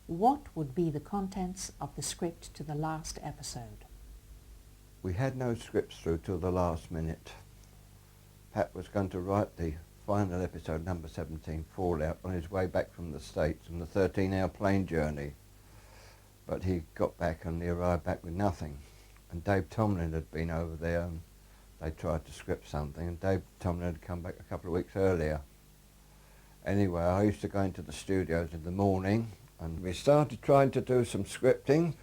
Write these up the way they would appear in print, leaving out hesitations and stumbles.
what would be the contents of the script to the last episode. We had no scripts through till the last minute. Pat was going to write the final episode, number 17, Fallout, on his way back from the States on the 13-hour plane journey. But he got back and he arrived back with nothing. And Dave Tomlin had been over there and they tried to script something, and Dave Tomlin had come back a couple of weeks earlier. Anyway, I used to go into the studios in the morning and we started trying to do some scripting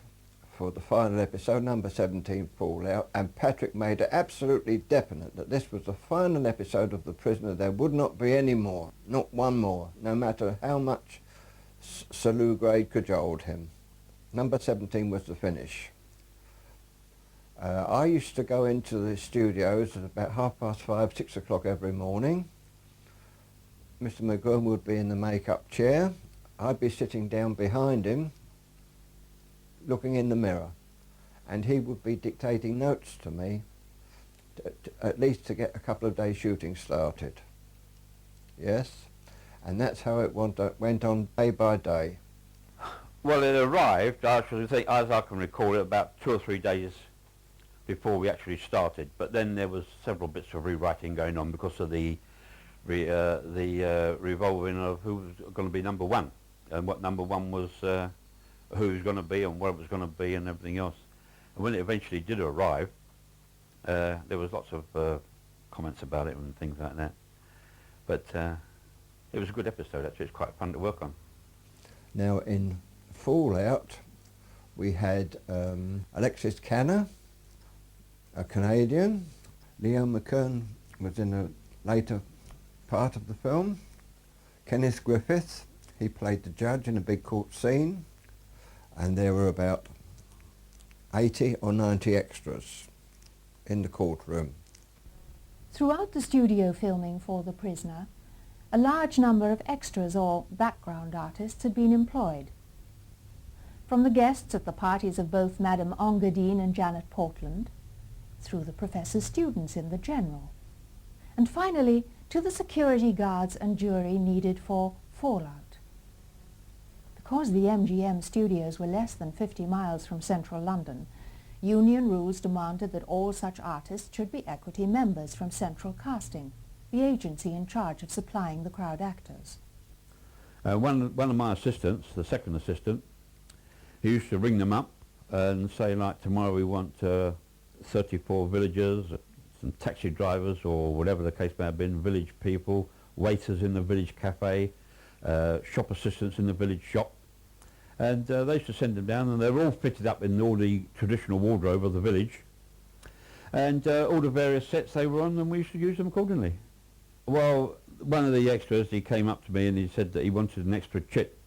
for the final episode, number 17, Fallout, and Patrick made it absolutely definite that this was the final episode of The Prisoner. There would not be any more, not one more, no matter how much Sir Lou Grade cajoled him. Number 17 was the finish. I used to go into the studios at about 5:30, 6 o'clock every morning. Mr. McGowan would be in the make-up chair. I'd be sitting down behind him, looking in the mirror, and he would be dictating notes to me, at least to get a couple of days shooting started. Yes, and that's how it went on day by day. Well, it arrived, I should think, as I can recall it, about 2 or 3 days before we actually started. But then there was several bits of rewriting going on because of the revolving of who was going to be number one, and what number one was, who was going to be and what it was going to be and everything else. And when it eventually did arrive, there was lots of comments about it and things like that. But it was a good episode actually. It's quite fun to work on. Now in Fallout we had Alexis Canner, a Canadian. Leo McKern was in a later part of the film. Kenneth Griffith, he played the judge in a big court scene, and there were about 80 or 90 extras in the courtroom. Throughout the studio filming for The Prisoner, a large number of extras or background artists had been employed. From the guests at the parties of both Madame Engadine and Janet Portland, through the professor's students in the General, and finally to the security guards and jury needed for Fallout. Because the MGM studios were less than 50 miles from central London, union rules demanded that all such artists should be equity members from Central Casting, the agency in charge of supplying the crowd actors. One of my assistants, the second assistant, he used to ring them up and say, like, tomorrow we want 34 villagers, some taxi drivers or whatever the case may have been, village people, waiters in the village cafe, shop assistants in the village shop. And they used to send them down, and they were all fitted up in all the traditional wardrobe of the village. And all the various sets they were on, and we used to use them accordingly. Well, one of the extras, he came up to me and he said that he wanted an extra chit.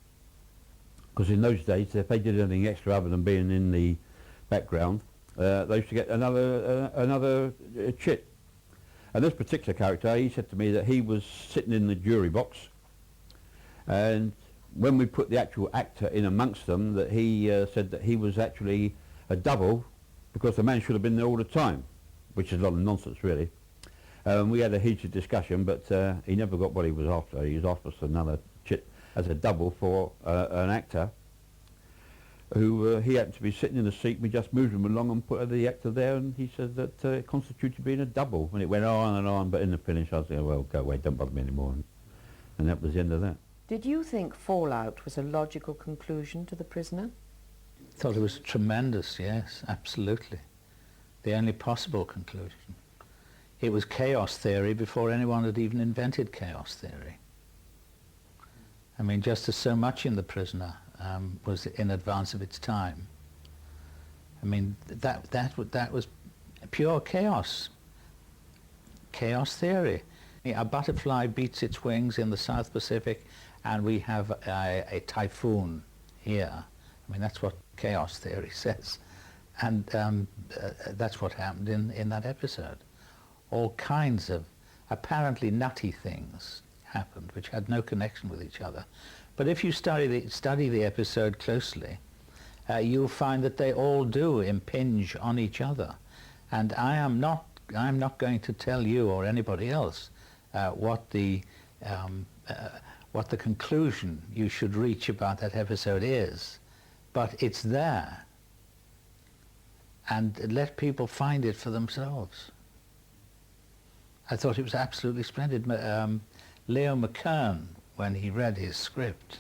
Because in those days, if they did anything extra other than being in the background, they used to get another chit. And this particular character, he said to me that he was sitting in the jury box, and when we put the actual actor in amongst them, that he said that he was actually a double because the man should have been there all the time, which is a lot of nonsense really. We had a heated discussion, but he never got what he was after. He was after us another chit as a double for an actor who he happened to be sitting in the seat. We just moved him along and put the actor there, and he said that it constituted being a double. And it went on and on, but in the finish I said, well, go away, don't bother me anymore. And that was the end of that. Did you think Fallout was a logical conclusion to The Prisoner? I thought it was tremendous, yes, absolutely. The only possible conclusion. It was chaos theory before anyone had even invented chaos theory. I mean, just as so much in The Prisoner was in advance of its time. I mean, that was pure chaos. Chaos theory. A butterfly beats its wings in the South Pacific, and we have a typhoon here. I mean, that's what chaos theory says. And that's what happened in that episode. All kinds of apparently nutty things happened, which had no connection with each other. But if you study the episode closely, you'll find that they all do impinge on each other. And I'm not going to tell you or anybody else what the what the conclusion you should reach about that episode is, but it's there. And let people find it for themselves. I thought it was absolutely splendid. Leo McKern, when he read his script,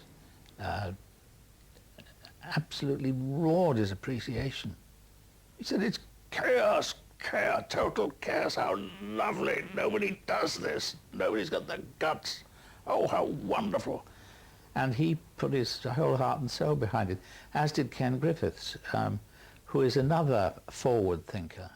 absolutely roared his appreciation. He said, it's chaos, chaos, total chaos, how lovely, nobody does this, nobody's got the guts, oh, how wonderful. And he put his whole heart and soul behind it, as did Ken Griffiths, who is another forward thinker.